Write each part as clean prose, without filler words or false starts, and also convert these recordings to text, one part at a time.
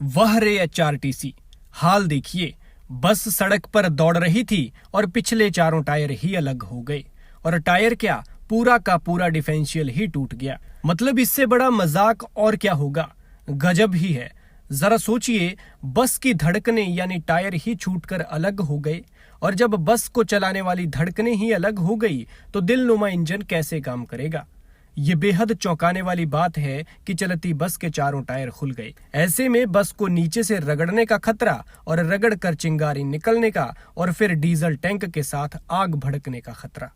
वह रे एचआरटीसी, हाल देखिए। बस सड़क पर दौड़ रही थी और पिछले चारों टायर ही अलग हो गए। और टायर क्या, पूरा का पूरा डिफरेंशियल ही टूट गया। मतलब इससे बड़ा मजाक और क्या होगा। गजब ही है। जरा सोचिए, बस की धड़कनें यानी टायर ही छूटकर अलग हो गए। और जब बस को चलाने वाली धड़कनें ही अलग हो गई तो दिलनुमा इंजन कैसे काम करेगा। ये बेहद चौंकाने वाली बात है कि चलती बस के चारों टायर खुल गए। ऐसे में बस को नीचे से रगड़ने का खतरा और रगड़ कर चिंगारी निकलने का और फिर डीजल टैंक के साथ आग भड़कने का खतरा।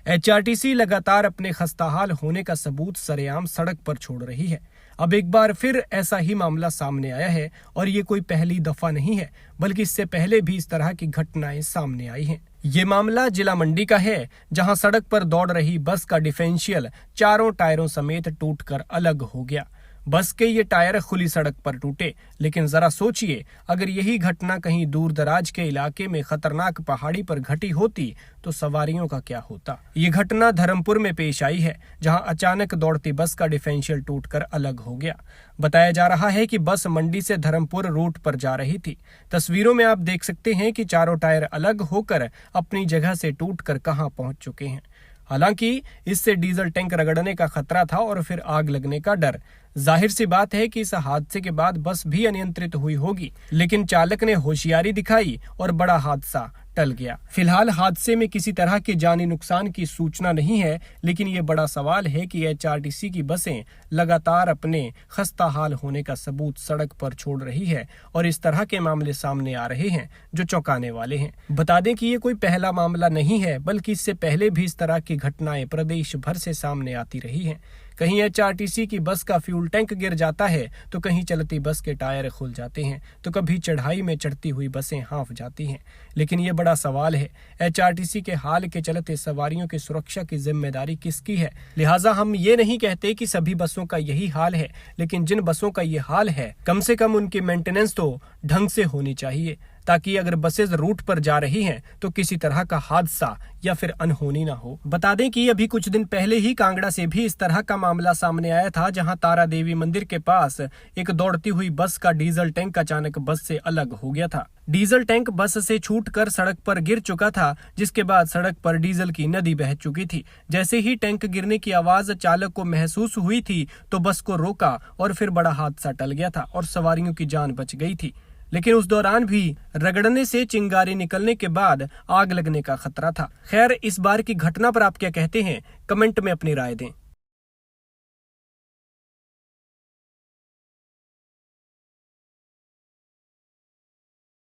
एचआरटीसी लगातार अपने खस्ताहाल होने का सबूत सरेआम सड़क पर छोड़ रही है। अब एक बार फिर ऐसा ही मामला सामने आया है और ये कोई पहली दफा नहीं है, बल्कि इससे पहले भी इस तरह की घटनाएं सामने आई हैं। ये मामला जिला मंडी का है, जहां सड़क पर दौड़ रही बस का डिफरेंशियल चारों टायरों समेत टूटकर अलग हो गया। बस के ये टायर खुली सड़क पर टूटे, लेकिन जरा सोचिए, अगर यही घटना कहीं दूर दराज के इलाके में खतरनाक पहाड़ी पर घटी होती तो सवारियों का क्या होता। ये घटना धर्मपुर में पेश आई है, जहां अचानक दौड़ती बस का डिफरेंशियल टूटकर अलग हो गया। बताया जा रहा है कि बस मंडी से धर्मपुर रूट पर जा रही थी। तस्वीरों में आप देख सकते हैं कि चारों टायर अलग होकर अपनी जगह से टूटकर कहां पहुंच चुके हैं। हालांकि इससे डीजल टैंक रगड़ने का खतरा था और फिर आग लगने का डर। जाहिर सी बात है कि इस हादसे के बाद बस भी अनियंत्रित हुई होगी, लेकिन चालक ने होशियारी दिखाई और बड़ा हादसा टल गया। फिलहाल हादसे में किसी तरह के जानी नुकसान की सूचना नहीं है, लेकिन ये बड़ा सवाल है कि एचआरटीसी की बसें लगातार अपने खस्ताहाल होने का सबूत सड़क पर छोड़ रही है और इस तरह के मामले सामने आ रहे हैं जो चौंकाने वाले हैं। बता दें कि ये कोई पहला मामला नहीं है, बल्कि इससे पहले भी इस तरह की घटनाएं प्रदेश भर से सामने आती रही हैं। कहीं एचआरटीसी की बस का फ्यूल टैंक गिर जाता है तो कहीं चलती बस के टायर खुल जाते हैं, तो कभी चढ़ाई में चढ़ती हुई बसें हाँफ जाती हैं। लेकिन ये बड़ा सवाल है, एचआरटीसी के हाल के चलते सवारियों की सुरक्षा की जिम्मेदारी किसकी है। लिहाजा हम ये नहीं कहते कि सभी बसों का यही हाल है, लेकिन जिन बसों का ये हाल है कम से कम उनकी मेंटेनेंस तो ढंग से होनी चाहिए, ताकि अगर बसेज रूट पर जा रही हैं तो किसी तरह का हादसा या फिर अनहोनी ना हो। बता दें कि अभी कुछ दिन पहले ही कांगड़ा से भी इस तरह का मामला सामने आया था, जहां तारा देवी मंदिर के पास एक दौड़ती हुई बस का डीजल टैंक अचानक बस से अलग हो गया था। डीजल टैंक बस से छूटकर सड़क पर गिर चुका था, जिसके बाद सड़क पर डीजल की नदी बह चुकी थी। जैसे ही टैंक गिरने की आवाज चालक को महसूस हुई थी तो बस को रोका और फिर बड़ा हादसा टल गया था और सवारियों की जान बच गई थी। लेकिन उस दौरान भी रगड़ने से चिंगारी निकलने के बाद आग लगने का खतरा था। खैर, इस बार की घटना पर आप क्या कहते हैं, कमेंट में अपनी राय दें।